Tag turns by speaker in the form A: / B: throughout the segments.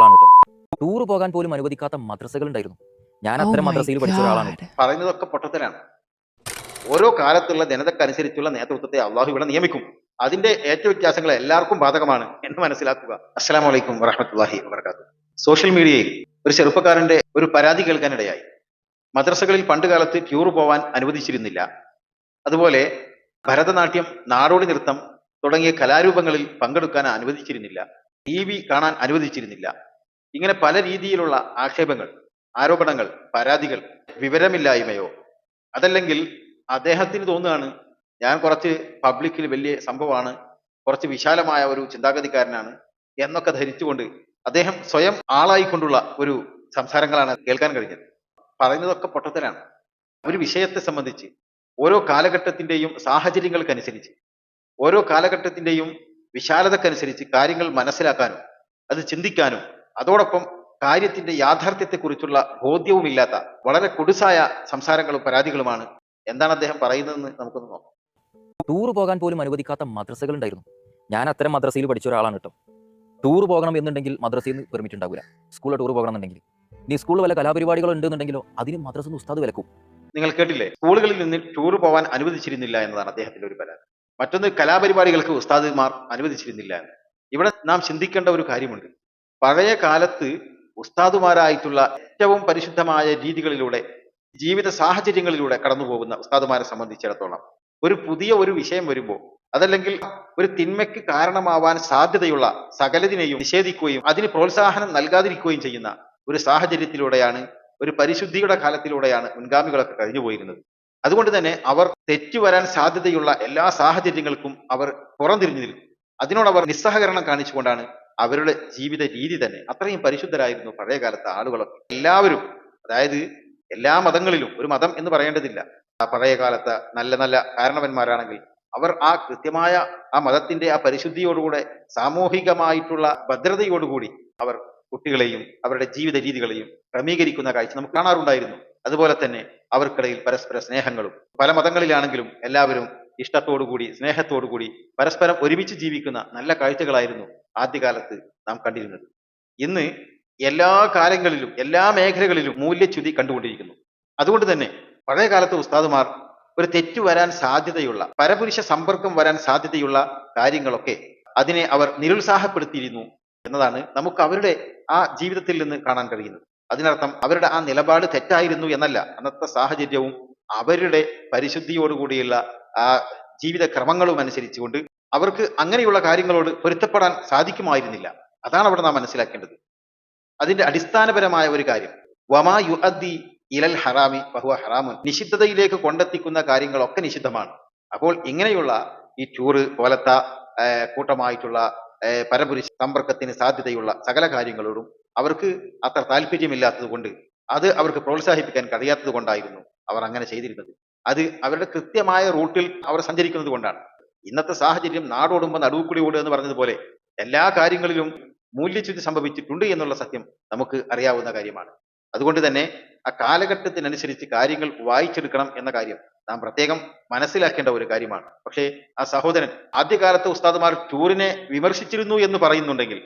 A: ഒരാളാണ് കേട്ടോ. ടൂർ പോകാൻ പോലും അനുവദിക്കാത്ത മദ്രസകൾ ഉണ്ടായിരുന്നു. ഞാൻ
B: Oh
A: അത്തരം
B: my
A: മദ്രസയിൽ പഠിച്ച ഒരാളാണ്.
B: God.
C: പറയുന്നതൊക്കെ പൊട്ടത്തരാണ്. ഓരോ കാലത്തുള്ള ജനതക്കനുസരിച്ചുള്ള നേതൃത്വത്തെ അള്ളാഹു ഇവിടെ നിയമിക്കും. അതിന്റെ ഏറ്റവും വ്യത്യാസങ്ങൾ എല്ലാവർക്കും ബാധകമാണ് എന്ന് മനസ്സിലാക്കുക. അസ്സലാമു അലൈക്കും വറഹ്മത്തുള്ളാഹി വബറകാതുഹു. സോഷ്യൽ മീഡിയയിൽ ഒരു ചെറുപ്പക്കാരന്റെ ഒരു പരാതി കേൾക്കാനിടയായി. മദ്രസകളിൽ പണ്ട് കാലത്ത് ടൂർ പോവാൻ അനുവദിച്ചിരുന്നില്ല. അതുപോലെ ഭരതനാട്യം, നാടോടി നൃത്തം തുടങ്ങിയ കലാരൂപങ്ങളിൽ പങ്കെടുക്കാൻ അനുവദിച്ചിരുന്നില്ല. TV കാണാൻ അനുവദിച്ചിരുന്നില്ല. ഇങ്ങനെ പല രീതിയിലുള്ള ആക്ഷേപങ്ങൾ, ആരോപണങ്ങൾ, പരാതികൾ, വിവരമില്ലായ്മയോ അതല്ലെങ്കിൽ അദ്ദേഹത്തിന് തോന്നുകയാണ് ഞാൻ കുറച്ച് പബ്ലിക്കിൽ വലിയ സംഭവമാണ്, കുറച്ച് വിശാലമായ ഒരു ചിന്താഗതിക്കാരനാണ് എന്നൊക്കെ ധരിച്ചുകൊണ്ട് അദ്ദേഹം സ്വയം ആളായിക്കൊണ്ടുള്ള ഒരു സംസാരങ്ങളാണ് കേൾക്കാൻ കഴിഞ്ഞത്. പറയുന്നതൊക്കെ പൊട്ടത്തരാണ്. ഒരു വിഷയത്തെ സംബന്ധിച്ച് ഓരോ കാലഘട്ടത്തിന്റെയും സാഹചര്യങ്ങൾക്കനുസരിച്ച്, ഓരോ കാലഘട്ടത്തിന്റെയും വിശാലതക്കനുസരിച്ച് കാര്യങ്ങൾ മനസ്സിലാക്കാനും അത് ചിന്തിക്കാനും അതോടൊപ്പം കാര്യത്തിന്റെ യാഥാർത്ഥ്യത്തെക്കുറിച്ചുള്ള ബോധ്യവുമില്ലാത്ത വളരെ കുടുസായ സംസാരങ്ങളും പരാതികളുമാണ്. എന്താണ് അദ്ദേഹം പറയുന്നതെന്ന് നമുക്കൊന്ന് നോക്കാം.
A: ടൂർ പോകാൻ പോലും അനുവദിക്കാത്ത മദ്രസകൾ ഉണ്ടായിരുന്നു. ഞാൻ അത്തരം മദ്രസയിൽ പഠിച്ച ഒരാളാണ് കേട്ടോ. ടൂർ പോകണം എന്നുണ്ടെങ്കിൽ മദ്രസയിൽ നിന്ന് പെർമിറ്റ് ഉണ്ടാവില്ല. സ്കൂളിൽ ടൂർ പോകണം എന്നുണ്ടെങ്കിൽ, ഇനി സ്കൂളിൽ വല്ല കലാപരിപാടികൾ ഉണ്ടെന്നുണ്ടെങ്കിലോ അതിന് മദ്രസ ഉസ്താദ് വിലക്കും.
C: നിങ്ങൾ കേട്ടില്ലേ? സ്കൂളുകളിൽ നിന്ന് ടൂർ പോകാൻ അനുവദിച്ചിരുന്നില്ല എന്നതാണ് അദ്ദേഹത്തിന്റെ ഒരു പരാതി. മറ്റൊന്ന്, കലാപരിപാടികൾക്ക് ഉസ്താദുമാർ അനുവദിച്ചിരുന്നില്ല എന്ന്. ഇവിടെ നാം ചിന്തിക്കേണ്ട ഒരു കാര്യമുണ്ട്. പഴയ കാലത്ത് ഉസ്താദുമാരായിട്ടുള്ള ഏറ്റവും പരിശുദ്ധമായ രീതികളിലൂടെ, ജീവിത സാഹചര്യങ്ങളിലൂടെ കടന്നു പോകുന്ന ഉസ്താദുമാരെ സംബന്ധിച്ചിടത്തോളം ഒരു പുതിയ ഒരു വിഷയം വരുമ്പോൾ അതല്ലെങ്കിൽ ഒരു തിന്മയ്ക്ക് കാരണമാവാൻ സാധ്യതയുള്ള സകലതിനെയും നിഷേധിക്കുകയും അതിന് പ്രോത്സാഹനം നൽകാതിരിക്കുകയും ചെയ്യുന്ന ഒരു സാഹചര്യത്തിലൂടെയാണ്, ഒരു പരിശുദ്ധിയുടെ കാലത്തിലൂടെയാണ് മുൻഗാമികളൊക്കെ കഴിഞ്ഞു പോയിരുന്നത്. അതുകൊണ്ട് തന്നെ അവർ തെറ്റുവരാൻ സാധ്യതയുള്ള എല്ലാ സാഹചര്യങ്ങൾക്കും അവർ പുറംതിരിഞ്ഞു നിൽക്കും. അതിനോടവർ നിസ്സഹകരണം കാണിച്ചുകൊണ്ടാണ് അവരുടെ ജീവിത രീതി തന്നെ. അത്രയും പരിശുദ്ധരായിരുന്നു പഴയ കാലത്തെ ആളുകളൊക്കെ. എല്ലാവരും, അതായത് എല്ലാ മതങ്ങളിലും, ഒരു മതം എന്ന് പറയേണ്ടതില്ല, ആ പഴയ കാലത്തെ നല്ല നല്ല കാരണവന്മാരാണെങ്കിൽ അവർ ആ കൃത്യമായ ആ മതത്തിന്റെ ആ പരിശുദ്ധിയോടുകൂടെ സാമൂഹികമായിട്ടുള്ള ഭദ്രതയോടുകൂടി അവർ കുട്ടികളെയും അവരുടെ ജീവിത രീതികളെയും ക്രമീകരിക്കുന്ന കാഴ്ച നമുക്ക് കാണാറുണ്ടായിരുന്നു. അതുപോലെ തന്നെ അവർക്കിടയിൽ പരസ്പര സ്നേഹങ്ങളും, പല മതങ്ങളിലാണെങ്കിലും എല്ലാവരും ഇഷ്ടത്തോടുകൂടി സ്നേഹത്തോടുകൂടി പരസ്പരം ഒരുമിച്ച് ജീവിക്കുന്ന നല്ല കാഴ്ചകളായിരുന്നു ആദ്യകാലത്ത് നാം കണ്ടിരുന്നത്. ഇന്ന് എല്ലാ കാലങ്ങളിലും എല്ലാ മേഖലകളിലും മൂല്യച്യുതി കണ്ടുകൊണ്ടിരിക്കുന്നു. അതുകൊണ്ട് തന്നെ പഴയ കാലത്തെ ഉസ്താദുമാർ ഒരു തെറ്റു വരാൻ സാധ്യതയുള്ള, പരപുരുഷ സമ്പർക്കം വരാൻ സാധ്യതയുള്ള കാര്യങ്ങളൊക്കെ അതിനെ അവർ നിരുത്സാഹപ്പെടുത്തിയിരുന്നു എന്നതാണ് നമുക്ക് അവരുടെ ആ ജീവിതത്തിൽ നിന്ന് കാണാൻ കഴിയുന്നത്. അതിനർത്ഥം അവരുടെ ആ നിലപാട് തെറ്റായിരുന്നു എന്നല്ല. അന്നത്തെ സാഹചര്യവും അവരുടെ പരിശുദ്ധിയോടുകൂടിയുള്ള ആ ജീവിത ക്രമങ്ങളും അനുസരിച്ചുകൊണ്ട് അവർക്ക് അങ്ങനെയുള്ള കാര്യങ്ങളോട് പൊരുത്തപ്പെടാൻ സാധിക്കുമായിരുന്നില്ല. അതാണ് അവിടെ നാം മനസ്സിലാക്കേണ്ടത്. അതിന്റെ അടിസ്ഥാനപരമായ ഒരു കാര്യം, വമാ യുഅദ്ദി ഇലൽ ഹറാമി ഫഹുവ ഹറാമുൻ, നിഷിദ്ധതയിലേക്ക് കൊണ്ടെത്തിക്കുന്ന കാര്യങ്ങളൊക്കെ നിഷിദ്ധമാണ്. അപ്പോൾ ഇങ്ങനെയുള്ള ഈ ടൂറ് പോലത്തെ കൂട്ടമായിട്ടുള്ള പരപുരുഷ സമ്പർക്കത്തിന് സാധ്യതയുള്ള സകല കാര്യങ്ങളോടും അവർക്ക് അത്ര താല്പര്യമില്ലാത്തത് കൊണ്ട്, അത് അവർക്ക് പ്രോത്സാഹിപ്പിക്കാൻ കഴിയാത്തത് കൊണ്ടായിരുന്നു അവർ അങ്ങനെ ചെയ്തിരുന്നത്. അത് അവരുടെ കൃത്യമായ റൂട്ടിൽ അവർ സഞ്ചരിക്കുന്നത് കൊണ്ടാണ്. ഇന്നത്തെ സാഹചര്യം നാടോടുമ്പോൾ നടുവുകൂടി ഓടുക എന്ന് പറഞ്ഞതുപോലെ എല്ലാ കാര്യങ്ങളിലും മൂല്യച്യുതി സംഭവിച്ചിട്ടുണ്ട് എന്നുള്ള സത്യം നമുക്ക് അറിയാവുന്ന കാര്യമാണ്. അതുകൊണ്ട് തന്നെ ആ കാലഘട്ടത്തിനനുസരിച്ച് കാര്യങ്ങൾ വായിച്ചെടുക്കണം എന്ന കാര്യം നാം പ്രത്യേകം മനസ്സിലാക്കേണ്ട ഒരു കാര്യമാണ്. പക്ഷേ ആ സഹോദരൻ ആദ്യകാലത്തെ ഉസ്താദുമാർ ടൂറിനെ വിമർശിച്ചിരുന്നു എന്ന് പറയുന്നുണ്ടെങ്കിൽ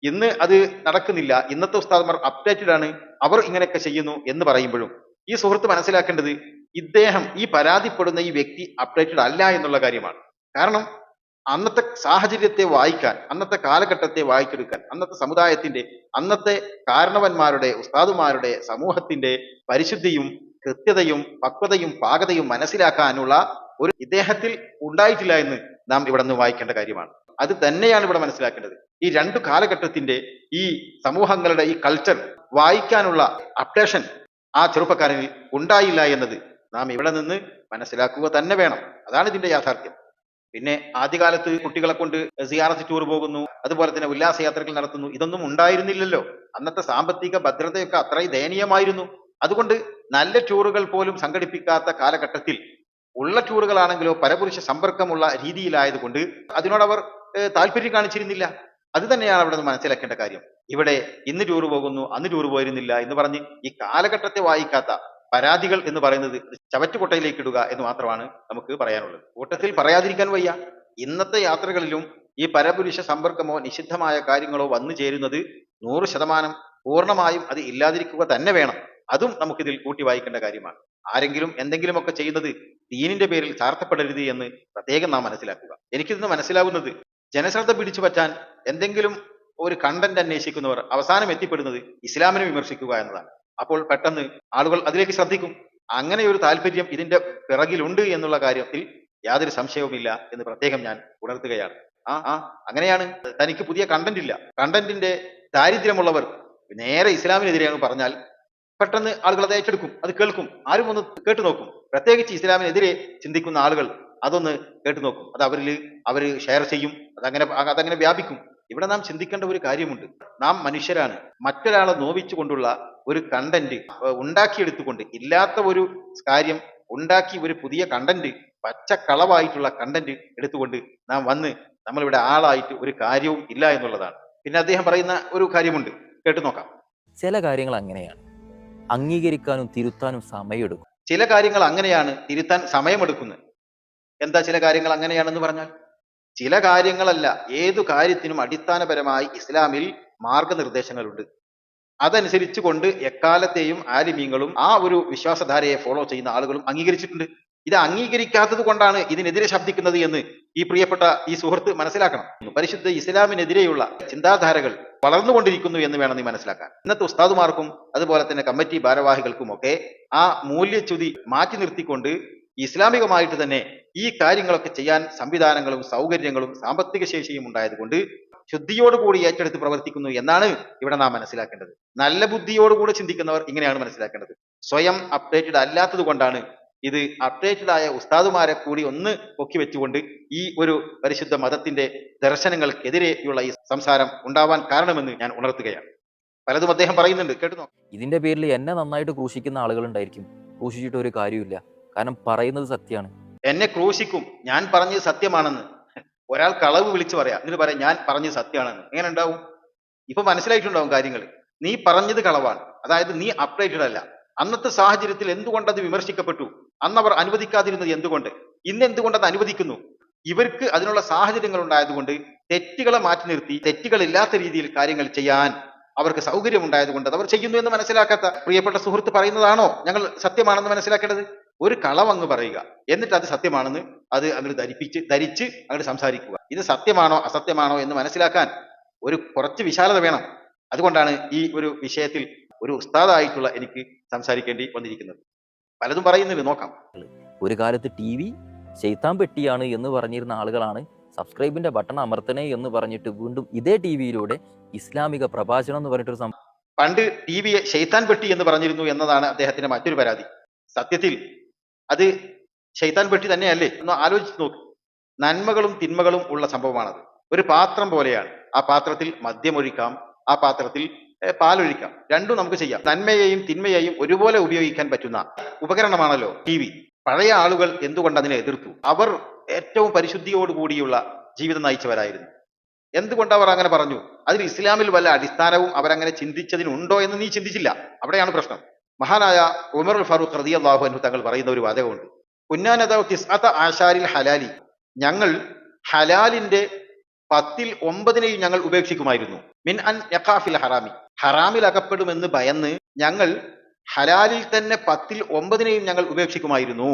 C: ഇന്ന് അത് നടക്കുന്നില്ല, ഇന്നത്തെ ഉസ്താദുമാർ അപ്ഡേറ്റഡ് ആണ്, അവർ ഇങ്ങനെയൊക്കെ ചെയ്യുന്നു എന്ന് പറയുമ്പോഴും ഈ സുഹൃത്ത് മനസ്സിലാക്കേണ്ടത് ഇദ്ദേഹം, ഈ പരാതിപ്പെടുന്ന ഈ വ്യക്തി അപ്ഡേറ്റഡ് അല്ല എന്നുള്ള കാര്യമാണ്. കാരണം അന്നത്തെ സാഹചര്യത്തെ വായിക്കാൻ, അന്നത്തെ കാലഘട്ടത്തെ വായിച്ചെടുക്കാൻ, അന്നത്തെ സമുദായത്തിന്റെ, അന്നത്തെ കാരണവന്മാരുടെ, ഉസ്താദുമാരുടെ, സമൂഹത്തിന്റെ പരിശുദ്ധിയും കൃത്യതയും പക്വതയും പാകതയും മനസ്സിലാക്കാനുള്ള ഒരു ഇദ്ദേഹത്തിൽ ഉണ്ടായിട്ടില്ല എന്ന് നാം ഇവിടെ നിന്ന് വായിക്കേണ്ട കാര്യമാണ്. അത് തന്നെയാണ് ഇവിടെ മനസ്സിലാക്കേണ്ടത്. ഈ രണ്ടു കാലഘട്ടത്തിന്റെ ഈ സമൂഹങ്ങളുടെ ഈ കൾച്ചർ വായിക്കാനുള്ള അപ്ഡേഷൻ ആ ചെറുപ്പക്കാരനിൽ ഉണ്ടായില്ല എന്നത് നാം ഇവിടെ നിന്ന് മനസ്സിലാക്കുക തന്നെ വേണം. അതാണ് ഇതിന്റെ യാഥാർത്ഥ്യം. പിന്നെ ആദ്യകാലത്ത് കുട്ടികളെ കൊണ്ട് സിയാറത്ത് ടൂർ പോകുന്നു, അതുപോലെ തന്നെ ഉല്ലാസയാത്രകൾ നടത്തുന്നു, ഇതൊന്നും ഉണ്ടായിരുന്നില്ലല്ലോ. അന്നത്തെ സാമ്പത്തിക ഭദ്രതയൊക്കെ അത്രയും ദയനീയമായിരുന്നു. അതുകൊണ്ട് നല്ല ടൂറുകൾ പോലും സംഘടിപ്പിക്കാത്ത കാലഘട്ടത്തിൽ ഉള്ള ടൂറുകളാണെങ്കിലോ പരപുരുഷ സമ്പർക്കമുള്ള രീതിയിലായതുകൊണ്ട് അതിനോടവർ താല്പര്യം കാണിച്ചിരുന്നില്ല. അത് തന്നെയാണ് അവിടെ നിന്ന് മനസ്സിലാക്കേണ്ട കാര്യം. ഇവിടെ ഇന്ന് ടൂർ പോകുന്നു, അന്ന് ടൂർ പോയിരുന്നില്ല എന്ന് പറഞ്ഞ് ഈ കാലഘട്ടത്തെ വായിക്കാത്ത പരാതികൾ എന്ന് പറയുന്നത് ചവറ്റുകൊട്ടയിലേക്ക് ഇടുക എന്ന് മാത്രമാണ് നമുക്ക് പറയാനുള്ളത്. കൂട്ടത്തിൽ പറയാതിരിക്കാൻ വയ്യ. ഇന്നത്തെ യാത്രകളിലും ഈ പരപുരുഷ സമ്പർക്കമോ നിഷിദ്ധമായ കാര്യങ്ങളോ വന്നു ചേരുന്നത് 100% പൂർണ്ണമായും അത് ഇല്ലാതിരിക്കുക തന്നെ വേണം. അതും നമുക്കിതിൽ കൂട്ടി വായിക്കേണ്ട കാര്യമാണ്. ആരെങ്കിലും എന്തെങ്കിലുമൊക്കെ ചെയ്യുന്നത് ദീനിന്റെ പേരിൽ ചാർത്തപ്പെടരുത് എന്ന് പ്രത്യേകം നാം മനസ്സിലാക്കുക. എനിക്കിന്ന് മനസ്സിലാകുന്നത്, ജനശ്രദ്ധ പിടിച്ചു പറ്റാൻ എന്തെങ്കിലും ഒരു കണ്ടന്റ് അന്വേഷിക്കുന്നവർ അവസാനം എത്തിപ്പെടുന്നത് ഇസ്ലാമിനെ വിമർശിക്കുക എന്നതാണ്. അപ്പോൾ പെട്ടെന്ന് ആളുകൾ അതിലേക്ക് ശ്രദ്ധിക്കും. അങ്ങനെ ഒരു താല്പര്യം ഇതിന്റെ പിറകിലുണ്ട് എന്നുള്ള കാര്യത്തിൽ യാതൊരു സംശയവുമില്ല എന്ന് പ്രത്യേകം ഞാൻ ഉണർത്തുകയാണ്. അങ്ങനെയാണ്. തനിക്ക് പുതിയ കണ്ടന്റ് ഇല്ല, കണ്ടന്റിന്റെ ദാരിദ്ര്യമുള്ളവർ നേരെ ഇസ്ലാമിനെതിരെയാണ് പറഞ്ഞാൽ പെട്ടെന്ന് ആളുകൾ അത് ഏറ്റെടുക്കും, അത് കേൾക്കും, ആരും ഒന്ന് കേട്ടു നോക്കും. പ്രത്യേകിച്ച് ഇസ്ലാമിനെതിരെ ചിന്തിക്കുന്ന ആളുകൾ അതൊന്ന് കേട്ടു നോക്കും, അത് അവർ ഷെയർ ചെയ്യും, അതങ്ങനെ വ്യാപിക്കും. ഇവിടെ നാം ചിന്തിക്കേണ്ട ഒരു കാര്യമുണ്ട്. നാം മനുഷ്യരാണ്. മറ്റൊരാളെ നോവിച്ചുകൊണ്ടുള്ള ഒരു കണ്ടന്റ് ഉണ്ടാക്കിയെടുത്തുകൊണ്ട്, ഇല്ലാത്ത ഒരു കാര്യം ഉണ്ടാക്കി ഒരു പുതിയ കണ്ടന്റ്, പച്ചക്കളവായിട്ടുള്ള കണ്ടന്റ് എടുത്തുകൊണ്ട് നാം വന്ന് നമ്മളിവിടെ ആളായിട്ട് ഒരു കാര്യവും ഇല്ല എന്നുള്ളതാണ്. പിന്നെ അദ്ദേഹം പറയുന്ന ഒരു കാര്യമുണ്ട്, കേട്ടു നോക്കാം.
A: ചില കാര്യങ്ങൾ അങ്ങനെയാണ്, അംഗീകരിക്കാനും തിരുത്താനും സമയമെടുക്കും.
C: ചില കാര്യങ്ങൾ അങ്ങനെയാണ്, തിരുത്താൻ സമയമെടുക്കുന്നത്. എന്താ ചില കാര്യങ്ങൾ അങ്ങനെയാണെന്ന് പറഞ്ഞാൽ? ചില കാര്യങ്ങളല്ല, ഏതു കാര്യത്തിനും അടിസ്ഥാനപരമായി ഇസ്ലാമിൽ മാർഗനിർദ്ദേശങ്ങളുണ്ട്. അതനുസരിച്ച് കൊണ്ട് എക്കാലത്തെയും ആലിമീങ്ങളും ആ ഒരു വിശ്വാസധാരയെ ഫോളോ ചെയ്യുന്ന ആളുകളും അംഗീകരിച്ചിട്ടുണ്ട്. ഇത് അംഗീകരിക്കാത്തത് കൊണ്ടാണ് ഇതിനെതിരെ ശബ്ദിക്കുന്നത് എന്ന് ഈ പ്രിയപ്പെട്ട ഈ സുഹൃത്ത് മനസ്സിലാക്കണം. പരിശുദ്ധ ഇസ്ലാമിനെതിരെയുള്ള ചിന്താധാരകൾ വളർന്നുകൊണ്ടിരിക്കുന്നു എന്ന് വേണം നീ മനസ്സിലാക്കാൻ. ഇന്നത്തെ ഉസ്താദുമാർക്കും അതുപോലെ തന്നെ കമ്മിറ്റി ഭാരവാഹികൾക്കും ഒക്കെ ആ മൂല്യച്യുതി മാറ്റി നിർത്തിക്കൊണ്ട് ഇസ്ലാമികമായിട്ട് തന്നെ ഈ കാര്യങ്ങളൊക്കെ ചെയ്യാൻ സംവിധാനങ്ങളും സൗകര്യങ്ങളും സാമ്പത്തിക ശേഷിയും ഉണ്ടായതുകൊണ്ട് ശുദ്ധിയോടുകൂടി ഏറ്റെടുത്ത് പ്രവർത്തിക്കുന്നു എന്നാണ് ഇവിടെ നാം മനസ്സിലാക്കേണ്ടത്. നല്ല ബുദ്ധിയോടുകൂടി ചിന്തിക്കുന്നവർ ഇങ്ങനെയാണ് മനസ്സിലാക്കേണ്ടത്. സ്വയം അപ്ഡേറ്റഡ് അല്ലാത്തത് കൊണ്ടാണ് ഇത് അപ്ഡേറ്റഡ് ആയ ഉസ്താദുമാരെ കൂടി ഒന്ന് പൊക്കി വെച്ചുകൊണ്ട് ഈ ഒരു പരിശുദ്ധ മതത്തിന്റെ ദർശനങ്ങൾക്കെതിരെയുള്ള ഈ സംസാരം ഉണ്ടാവാൻ കാരണമെന്ന് ഞാൻ ഉണർത്തുകയാണ്. പലതും അദ്ദേഹം പറയുന്നുണ്ട്, കേട്ടു.
A: ഇതിന്റെ പേരിൽ എന്നെ നന്നായിട്ട് ക്രൂശിക്കുന്ന ആളുകൾ ഉണ്ടായിരിക്കും. ക്രൂശിച്ചിട്ട് ഒരു കാര്യമില്ല, കാരണം പറയുന്നത് സത്യമാണ്.
C: എന്നെ ക്രൂശിക്കും, ഞാൻ പറഞ്ഞത് സത്യമാണെന്ന്. ഒരാൾ കളവ് വിളിച്ചു പറയാം, എന്നിട്ട് പറയാം ഞാൻ പറഞ്ഞത് സത്യമാണെന്ന്. എങ്ങനെ ഉണ്ടാവും? ഇപ്പൊ മനസ്സിലായിട്ടുണ്ടാവും കാര്യങ്ങൾ. നീ പറഞ്ഞത് കളവാണ്, അതായത് നീ അപ്ഡേറ്റഡ് അല്ല. അന്നത്തെ സാഹചര്യത്തിൽ എന്തുകൊണ്ട് അത് വിമർശിക്കപ്പെട്ടു? അന്ന് അവർ അനുവദിക്കാതിരുന്നത് എന്തുകൊണ്ട്? ഇന്ന് എന്തുകൊണ്ട് അത് അനുവദിക്കുന്നു? ഇവർക്ക് അതിനുള്ള സാഹചര്യങ്ങൾ ഉണ്ടായതുകൊണ്ട് തെറ്റുകളെ മാറ്റി നിർത്തി തെറ്റുകളില്ലാത്ത രീതിയിൽ കാര്യങ്ങൾ ചെയ്യാൻ അവർക്ക് സൗകര്യം ഉണ്ടായതുകൊണ്ട് അവർ ചെയ്യുന്നു എന്ന് മനസ്സിലാക്കാത്ത പ്രിയപ്പെട്ട സുഹൃത്ത് പറയുന്നതാണോ ഞങ്ങൾ സത്യമാണെന്ന് മനസ്സിലാക്കേണ്ടത്? ഒരു കളവങ്ങ് പറയുക, എന്നിട്ട് അത് സത്യമാണെന്ന് അത് അങ്ങോട്ട് ധരിച്ച് അങ്ങോട്ട് സംസാരിക്കുക. ഇത് സത്യമാണോ അസത്യമാണോ എന്ന് മനസ്സിലാക്കാൻ കുറച്ച് വിശാലത വേണം. അതുകൊണ്ടാണ് ഈ ഒരു വിഷയത്തിൽ ഒരു ഉസ്താദായിട്ടുള്ള എനിക്ക് സംസാരിക്കേണ്ടി വന്നിരിക്കുന്നത്. പലതും പറയുന്നുണ്ട്, നോക്കാം.
A: ഒരു കാലത്ത് ടി വി ശൈത്താൻ പെട്ടിയാണ് എന്ന് പറഞ്ഞിരുന്ന ആളുകളാണ് സബ്സ്ക്രൈബിന്റെ ബട്ടൺ അമർത്തണേ എന്ന് പറഞ്ഞിട്ട് വീണ്ടും ഇതേ ടി വിയിലൂടെ ഇസ്ലാമിക പ്രഭാഷണം എന്ന് പറഞ്ഞിട്ടൊരു
C: പണ്ട് ടി വിയെ ശൈത്താൻ പെട്ടി എന്ന് പറഞ്ഞിരുന്നു എന്നതാണ് അദ്ദേഹത്തിന്റെ മറ്റൊരു പരാതി. സത്യത്തിൽ അത് ശൈത്താൻ പെട്ടി തന്നെയല്ലേ? ഒന്ന് ആലോചിച്ച് നോക്ക്. നന്മകളും തിന്മകളും ഉള്ള സംഭവമാണത്. ഒരു പാത്രം പോലെയാണ്. ആ പാത്രത്തിൽ മദ്യമൊഴിക്കാം, ആ പാത്രത്തിൽ പാലൊഴിക്കാം, രണ്ടും നമുക്ക് ചെയ്യാം. നന്മയെയും തിന്മയെയും ഒരുപോലെ ഉപയോഗിക്കാൻ പറ്റുന്ന ഉപകരണമാണല്ലോ ടി വി. പഴയ ആളുകൾ എന്തുകൊണ്ട് അതിനെ എതിർത്തു? അവർ ഏറ്റവും പരിശുദ്ധിയോടുകൂടിയുള്ള ജീവിതം നയിച്ചവരായിരുന്നു. എന്തുകൊണ്ട് അവർ അങ്ങനെ പറഞ്ഞു? അതിൽ ഇസ്ലാമിൽ വല്ല അടിസ്ഥാനവും അവരങ്ങനെ ചിന്തിച്ചതിനുണ്ടോ എന്ന് നീ ചിന്തിച്ചില്ല. അവിടെയാണ് പ്രശ്നം. മഹാനായ ഉമർ ഫാറൂഖ് റളിയല്ലാഹു അൻഹു തങ്ങൾ പറയുന്ന ഒരു വാചകമുണ്ട്, കുന്നാനദഉ തിസ്അത ആശാരിൽ ഹലാലി, ഞങ്ങൾ ഹലാലിന്റെ 10ൽ 9 ഞങ്ങൾ ഉപേക്ഷിക്കുമായിരുന്നു. മിൻ അൻ യഖാഫിൽ ഹറാമി, ഹറാമിൽ അകപ്പെടുമെന്ന് ഭയന്ന് ഞങ്ങൾ ഹലാലിൽ തന്നെ 10ൽ 9 ഞങ്ങൾ ഉപേക്ഷിക്കുമായിരുന്നു.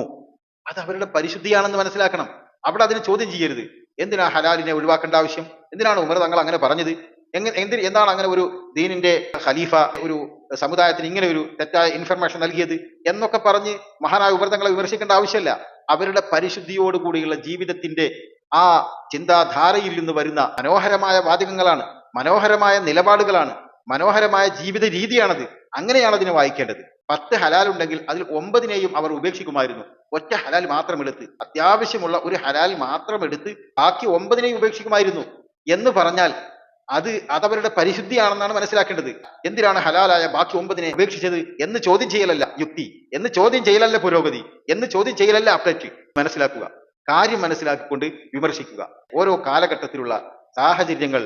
C: അത് അവരുടെ പരിശുദ്ധിയാണെന്ന് മനസ്സിലാക്കണം. അവിടെ അതിനെ ചോദ്യം ചെയ്യരുത്. എന്തിനാ ഹലാലിനെ ഒഴിവാക്കേണ്ട ആവശ്യം? എന്തിനാണ് ഉമർ തങ്ങൾ അങ്ങനെ പറഞ്ഞത്? എന്താണ് അങ്ങനെ ഒരു ദീനിന്റെ ഖലീഫ ഒരു സമുദായത്തിന് ഇങ്ങനെ ഒരു തെറ്റായ ഇൻഫർമേഷൻ നൽകിയത് എന്നൊക്കെ പറഞ്ഞ് മഹാനായ ഉമർ തങ്ങളെ വിമർശിക്കേണ്ട ആവശ്യമില്ല. അവരുടെ പരിശുദ്ധിയോടുകൂടിയുള്ള ജീവിതത്തിന്റെ ആ ചിന്താധാരയിൽ നിന്ന് വരുന്ന മനോഹരമായ വാചകങ്ങളാണ്, മനോഹരമായ നിലപാടുകളാണ്, മനോഹരമായ ജീവിത രീതിയാണത്. അങ്ങനെയാണ് അതിനെ വായിക്കേണ്ടത്. 10 ഹലാൽ ഉണ്ടെങ്കിൽ അതിൽ 9 അവർ ഉപേക്ഷിക്കുമായിരുന്നു. ഒറ്റ ഹലാൽ മാത്രം എടുത്ത്, അത്യാവശ്യമുള്ള ഒരു ഹലാൽ മാത്രം എടുത്ത് ബാക്കി 9 ഉപേക്ഷിക്കുമായിരുന്നു എന്ന് പറഞ്ഞാൽ അതവരുടെ പരിശുദ്ധിയാണെന്നാണ് മനസ്സിലാക്കേണ്ടത്. എന്തിനാണ് ഹലാലായ ബാക്കി 9 ഉപേക്ഷിച്ചത് എന്ന് ചോദ്യം ചെയ്യലല്ല യുക്തി, എന്ന് ചോദ്യം ചെയ്യലല്ല പുരോഗതി, എന്ന് ചോദ്യം ചെയ്യലല്ല അപ്ഡേറ്റ്. മനസ്സിലാക്കുക, കാര്യം മനസ്സിലാക്കിക്കൊണ്ട് വിമർശിക്കുക. ഓരോ കാലഘട്ടത്തിലുള്ള സാഹചര്യങ്ങൾ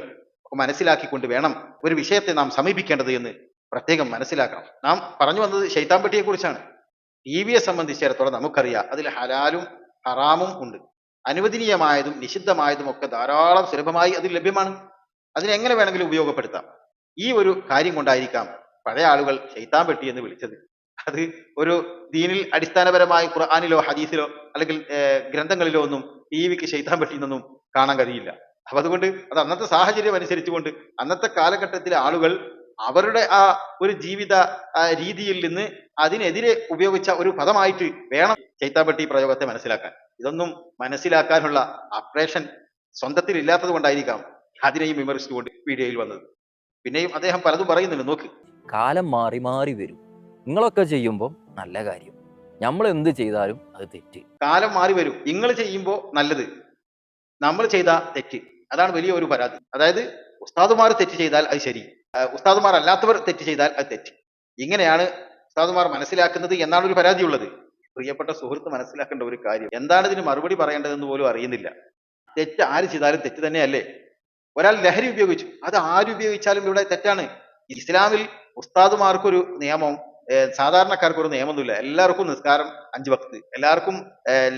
C: മനസ്സിലാക്കിക്കൊണ്ട് വേണം ഒരു വിഷയത്തെ നാം സമീപിക്കേണ്ടത് എന്ന് പ്രത്യേകം മനസ്സിലാക്കണം. നാം പറഞ്ഞു വന്നത് ശൈത്താൻ പെട്ടിയെ കുറിച്ചാണ്. ടി വിയെ സംബന്ധിച്ചിടത്തോളം നമുക്കറിയാം അതിൽ ഹലാലും ഹറാമും ഉണ്ട്. അനുവദനീയമായതും നിഷിദ്ധമായതും ഒക്കെ ധാരാളം സുലഭമായി അതിൽ ലഭ്യമാണ്. അതിനെങ്ങനെ വേണമെങ്കിലും ഉപയോഗപ്പെടുത്താം. ഈ ഒരു കാര്യം കൊണ്ടായിരിക്കാം പഴയ ആളുകൾ ശൈത്താൻ പെട്ടി എന്ന് വിളിച്ചത്. അത് ഒരു ദീനിൽ അടിസ്ഥാനപരമായി ഖുർആനിലോ ഹദീസിലോ അല്ലെങ്കിൽ ഗ്രന്ഥങ്ങളിലോ ഒന്നും ടിവിക്ക് ശൈത്താൻ പെട്ടി എന്നൊന്നും കാണാൻ കഴിയില്ല. അപ്പൊ അതുകൊണ്ട് അത് അന്നത്തെ സാഹചര്യം അനുസരിച്ചുകൊണ്ട് അന്നത്തെ കാലഘട്ടത്തിലെ ആളുകൾ അവരുടെ ആ ഒരു ജീവിത രീതിയിൽ നിന്ന് അതിനെതിരെ ഉപയോഗിച്ച ഒരു പദമായിട്ട് വേണം ശൈത്താൻ പെട്ടി പ്രയോഗത്തെ മനസ്സിലാക്കാൻ. ഇതൊന്നും മനസ്സിലാക്കാനുള്ള അപ്രേഷൻ സ്വന്തത്തിൽ ഇല്ലാത്തത് കൊണ്ടായിരിക്കാം അതിനെയും വിമർശിച്ചുകൊണ്ട് വീഡിയോയിൽ വന്നത്. പിന്നെയും അദ്ദേഹം പലതും പറയുന്നുണ്ട്. നോക്ക്,
A: കാലം മാറി മാറി വരും. നിങ്ങളൊക്കെ ചെയ്യുമ്പോൾ നല്ല കാര്യം, നമ്മൾ എന്ത് ചെയ്താലും അത് തെറ്റ്.
C: കാലം മാറി വരും, നിങ്ങൾ ചെയ്യുമ്പോൾ നല്ലത്, നമ്മൾ ചെയ്ത തെറ്റ്. അതാണ് വലിയ ഒരു പരാതി. അതായത് ഉസ്താദുമാർ തെറ്റ് ചെയ്താൽ അത് ശരി, ഉസ്താദുമാർ അല്ലാത്തവർ തെറ്റ് ചെയ്താൽ അത് തെറ്റ്. ഇങ്ങനെയാണ് ഉസ്താദുമാർ മനസ്സിലാക്കുന്നത് എന്നാണ് ഒരു പരാതി ഉള്ളത്. പ്രിയപ്പെട്ട സുഹൃത്ത് മനസ്സിലാക്കേണ്ട ഒരു കാര്യം, എന്താണ് ഇതിന് മറുപടി പറയേണ്ടതെന്ന് പോലും അറിയുന്നില്ല. തെറ്റ് ആര് ചെയ്താലും തെറ്റ് തന്നെയല്ലേ? ഒരാൾ ലഹരി ഉപയോഗിച്ചു, അത് ആര് ഉപയോഗിച്ചാലും ഇവിടെ തെറ്റാണ്. ഇസ്ലാമിൽ ഉസ്താദുമാർക്കൊരു നിയമം, സാധാരണക്കാർക്ക് ഒരു നിയമമൊന്നുമില്ല. എല്ലാവർക്കും നിസ്കാരം 5 വക്ത്, എല്ലാവർക്കും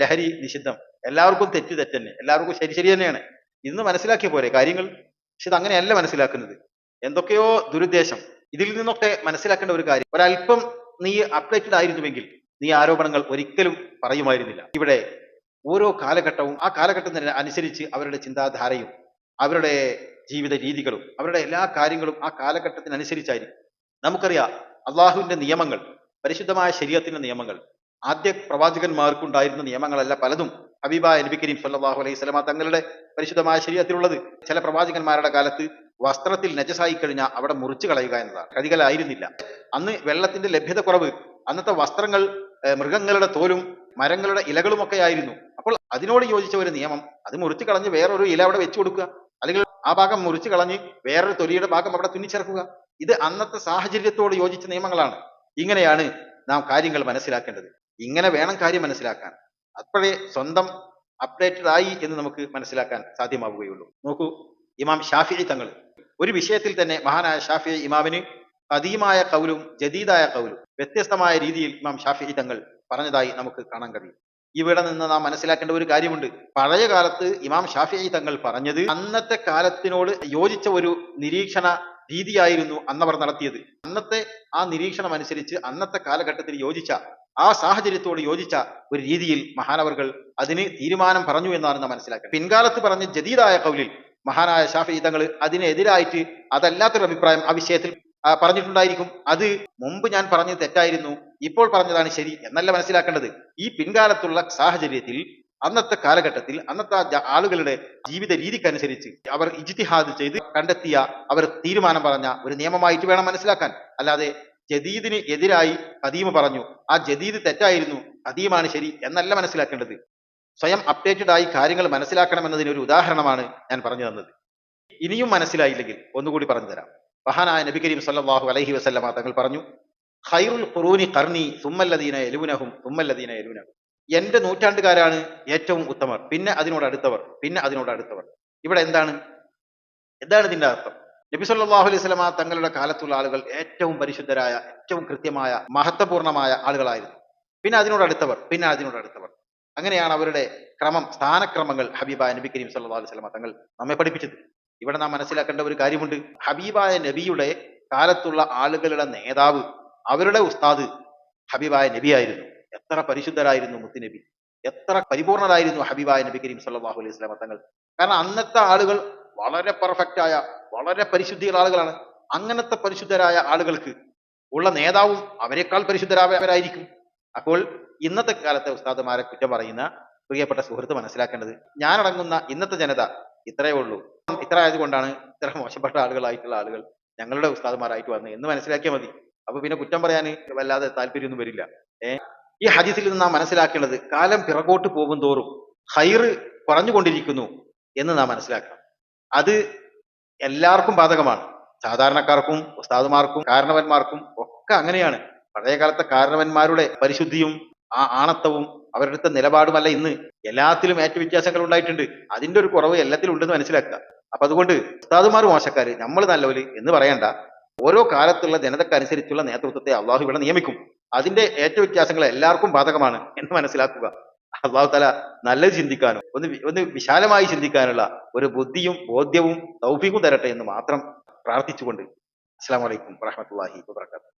C: ലഹരി നിഷിദ്ധം, എല്ലാവർക്കും തെറ്റ് തെറ്റ് തന്നെ, എല്ലാവർക്കും ശരി ശരി തന്നെയാണ്. ഇന്ന് മനസ്സിലാക്കിയ പോരെ കാര്യങ്ങൾ? പക്ഷെ ഇത് അങ്ങനെയല്ല മനസ്സിലാക്കുന്നത്. എന്തൊക്കെയോ ദുരുദ്ദേശം. ഇതിൽ നിന്നൊക്കെ മനസ്സിലാക്കേണ്ട ഒരു കാര്യം, ഒരല്പം നീ അപ്ഡേറ്റഡ് ആയിരുന്നുവെങ്കിൽ നീ ആരോപണങ്ങൾ ഒരിക്കലും പറയുമായിരുന്നില്ല. ഇവിടെ ഓരോ കാലഘട്ടവും ആ കാലഘട്ടത്തിന് അനുസരിച്ച് അവരുടെ ചിന്താധാരയും അവരുടെ ജീവിത രീതികളും അവരുടെ എല്ലാ കാര്യങ്ങളും ആ കാലഘട്ടത്തിനനുസരിച്ചായിരിക്കും. നമുക്കറിയാം അള്ളാഹുവിന്റെ നിയമങ്ങൾ, പരിശുദ്ധമായ ശരീഅത്തിന്റെ നിയമങ്ങൾ, ആദ്യ പ്രവാചകന്മാർക്കുണ്ടായിരുന്ന നിയമങ്ങളല്ല പലതും ഹബീബായ നബി കരീം സല്ലല്ലാഹു അലൈഹി വസല്ലമ തങ്ങളുടെ പരിശുദ്ധമായ ശരീഅത്തിലുള്ളത്. ചില പ്രവാചകന്മാരുടെ കാലത്ത് വസ്ത്രത്തിൽ നജസായി കഴിഞ്ഞാൽ അവിടെ മുറിച്ചു കളയുക എന്നതാണ്. കഴുകലായിരുന്നില്ല. അന്ന് വെള്ളത്തിന്റെ ലഭ്യത കുറവ്, അന്നത്തെ വസ്ത്രങ്ങൾ മൃഗങ്ങളുടെ തോലും മരങ്ങളുടെ ഇലകളും ഒക്കെ ആയിരുന്നു. അപ്പോൾ അതിനോട് യോജിച്ച ഒരു നിയമം, അത് മുറിച്ചു കളഞ്ഞ് വേറൊരു ഇല അവിടെ വെച്ചു കൊടുക്കുക, അല്ലെങ്കിൽ ആ ഭാഗം മുറിച്ചു കളഞ്ഞ് വേറൊരു തൊലിയുടെ ഭാഗം അവിടെ തുന്നിച്ചേർക്കുക. ഇത് അന്നത്തെ സാഹചര്യത്തോട് യോജിച്ച നിയമങ്ങളാണ്. ഇങ്ങനെയാണ് നാം കാര്യങ്ങൾ മനസ്സിലാക്കേണ്ടത്. ഇങ്ങനെ വേണം കാര്യം മനസ്സിലാക്കാൻ. അപ്പോഴേ സ്വന്തം അപ്ഡേറ്റഡ് ആയി എന്ന് നമുക്ക് മനസ്സിലാക്കാൻ സാധ്യമാവുകയുള്ളൂ. നോക്കൂ, ഇമാം ഷാഫിഈ തങ്ങൾ ഒരു വിഷയത്തിൽ തന്നെ, മഹാനായ ഷാഫിഈ ഇമാമിന് ഖദീമായ ഖൗലും ജദീദായ ഖൗലും വ്യത്യസ്തമായ രീതിയിൽ ഇമാം ഷാഫിഈ തങ്ങൾ പറഞ്ഞതായി നമുക്ക് കാണാൻ കഴിയും. ഇവിടെ നിന്ന് നാം മനസ്സിലാക്കേണ്ട ഒരു കാര്യമുണ്ട്. പഴയ കാലത്ത് ഇമാം ഷാഫിഈ തങ്ങൾ പറഞ്ഞത് അന്നത്തെ കാലത്തിനോട് യോജിച്ച ഒരു നിരീക്ഷണ രീതിയായിരുന്നു അന്നവർ നടത്തിയത്. അന്നത്തെ ആ നിരീക്ഷണം അനുസരിച്ച് അന്നത്തെ കാലഘട്ടത്തിൽ യോജിച്ച, ആ സാഹചര്യത്തോട് യോജിച്ച ഒരു രീതിയിൽ മഹാനവർകൾ അതിന് തീരുമാനം പറഞ്ഞു എന്നാണ് നാം മനസ്സിലാക്കുന്നത്. പിൻകാലത്ത് പറഞ്ഞ ജദീദായ ഖൗലിൽ മഹാനായ ഷാഫിഈ തങ്ങൾ അതിനെതിരായിട്ട് അതല്ലാത്തൊരു അഭിപ്രായം ആ വിഷയത്തിൽ പറഞ്ഞിട്ടുണ്ടായിരിക്കും. അത് മുമ്പ് ഞാൻ പറഞ്ഞത് തെറ്റായിരുന്നു, ഇപ്പോൾ പറഞ്ഞതാണ് ശരി എന്നല്ല മനസ്സിലാക്കേണ്ടത്. ഈ പിൻകാലത്തുള്ള സാഹചര്യത്തിൽ അന്നത്തെ കാലഘട്ടത്തിൽ അന്നത്തെ ആളുകളുടെ ജീവിത രീതിക്കനുസരിച്ച് അവർ ഇജ്തിഹാദ് ചെയ്ത് കണ്ടെത്തിയ, അവർ തീരുമാനം പറഞ്ഞ ഒരു നിയമമായിട്ട് വേണം മനസ്സിലാക്കാൻ. അല്ലാതെ ജദീദിന് എതിരായി ഖദീം പറഞ്ഞു, ആ ജദീദ് തെറ്റായിരുന്നു, ഖദീമാണ് ശരി എന്നല്ല മനസ്സിലാക്കേണ്ടത്. സ്വയം അപ്ഡേറ്റഡ് ആയി കാര്യങ്ങൾ മനസ്സിലാക്കണമെന്നതിന് ഒരു ഉദാഹരണമാണ് ഞാൻ പറഞ്ഞു തന്നത്. ഇനിയും മനസ്സിലായില്ലെങ്കിൽ ഒന്നുകൂടി പറഞ്ഞു തരാം. മഹാനായ നബി കരീം സല്ലല്ലാഹു അലൈഹി വസല്ലമ തങ്ങൾ പറഞ്ഞു, ഖൈറുൽ ഖുറൂനി ഖർനി സുമ്മല്ലദീന യലൂനഹും സുമ്മല്ലദീന യലൂനഹും. എന്റെ നൂറ്റാണ്ടുകാരാണ് ഏറ്റവും ഉത്തമർ, പിന്നെ അതിനോട് അടുത്തവർ, പിന്നെ അതിനോട് അടുത്തവർ. ഇവിടെ എന്താണ് ഇതിന്റെ അർത്ഥം? നബി സല്ലല്ലാഹു അലൈഹി വസല്ലമ തങ്ങളുടെ കാലത്തുള്ള ആളുകൾ ഏറ്റവും പരിശുദ്ധരായ, ഏറ്റവും കൃത്യമായ, മഹത്വപൂർണമായ ആളുകളായിരുന്നു. പിന്നെ അതിനോട് അടുത്തവർ, പിന്നെ അതിനോട് അടുത്തവർ. അങ്ങനെയാണ് അവരുടെ ക്രമം, സ്ഥാനക്രമങ്ങൾ ഹബീബായ നബി കരീം സല്ലല്ലാഹു അലൈഹി വസല്ലമ തങ്ങൾ നമ്മെ പഠിപ്പിച്ചത്. ഇവിടെ നാം മനസ്സിലാക്കേണ്ട ഒരു കാര്യമുണ്ട്. ഹബീബായ നബിയുടെ കാലത്തുള്ള ആളുകളുടെ നേതാവ്, അവരുടെ ഉസ്താദ് ഹബീബായ നബിയായിരുന്നു. എത്ര പരിശുദ്ധരായിരുന്നു മുത്തുനബി, എത്ര പരിപൂർണരായിരുന്നു ഹബീബായ നബി കരീം സല്ലല്ലാഹു അലൈഹി വസല്ലമ തങ്ങൾ. കാരണം അന്നത്തെ ആളുകൾ വളരെ പെർഫെക്റ്റ് ആയ, വളരെ പരിശുദ്ധിയുള്ള ആളുകളാണ്. അങ്ങനത്തെ പരിശുദ്ധരായ ആളുകൾക്ക് ഉള്ള നേതാവും അവരെക്കാൾ പരിശുദ്ധരായവരായിരിക്കും. അപ്പോൾ ഇന്നത്തെ കാലത്തെ ഉസ്താദുമാരെ കുറ്റം പറയുന്ന പ്രിയപ്പെട്ട സുഹൃത്ത് മനസ്സിലാക്കേണ്ടത്, ഞാനടങ്ങുന്ന ഇന്നത്തെ ജനത ഇത്രയേ ഉള്ളൂ, ഇത്ര ആയതുകൊണ്ടാണ് ഇത്ര മോശപ്പെട്ട ആളുകളായിട്ടുള്ള ആളുകൾ ഞങ്ങളുടെ ഉസ്താദുമാരായിട്ട് വന്ന് എന്ന് മനസ്സിലാക്കിയാൽ മതി. അപ്പൊ പിന്നെ കുറ്റം പറയാൻ വല്ലാതെ താല്പര്യമൊന്നും വരില്ല. ഈ ഹദീസിൽ നിന്ന് നാം മനസ്സിലാക്കേണ്ടത്, കാലം പിറകോട്ട് പോകും തോറും ഖൈറ് കുറഞ്ഞുകൊണ്ടിരിക്കുന്നു എന്ന് നാം മനസ്സിലാക്കണം. അത് എല്ലാവർക്കും ബാധകമാണ്. സാധാരണക്കാർക്കും ഉസ്താദുമാർക്കും കാരണവന്മാർക്കും ഒക്കെ അങ്ങനെയാണ്. പഴയ കാലത്തെ കാരണവന്മാരുടെ പരിശുദ്ധിയും ആ ആണത്തവും അവരുടെ നിലപാടുമല്ല ഇന്ന്. എല്ലാത്തിലും വ്യത്യാസങ്ങൾ ഉണ്ടായിട്ടുണ്ട്. അതിന്റെ ഒരു കുറവ് എല്ലാത്തിലും ഉണ്ടെന്ന് മനസ്സിലാക്കുക. അപ്പൊ അതുകൊണ്ട് ഉസ്താദുമാർ മോശക്കാര്, നമ്മൾ നല്ലവര് എന്ന് പറയണ്ട. ഓരോ കാലത്തുള്ള ജനതക്കനുസരിച്ചുള്ള നേതൃത്വത്തെ അള്ളാഹു ഇവിടെ നിയമിക്കും. അതിന്റെ വ്യത്യാസങ്ങൾ എല്ലാവർക്കും ബാധകമാണ് എന്ന് മനസ്സിലാക്കുക. അള്ളാഹു തആല നല്ലത് ചിന്തിക്കാനും ഒന്ന് വിശാലമായി ചിന്തിക്കാനുള്ള ഒരു ബുദ്ധിയും ബോധ്യവും തൗഫീഖും തരട്ടെ എന്ന് മാത്രം പ്രാർത്ഥിച്ചുകൊണ്ട് അസ്സലാമു അലൈക്കും വറഹ്മത്തുള്ളാഹി വബറകാതുഹു.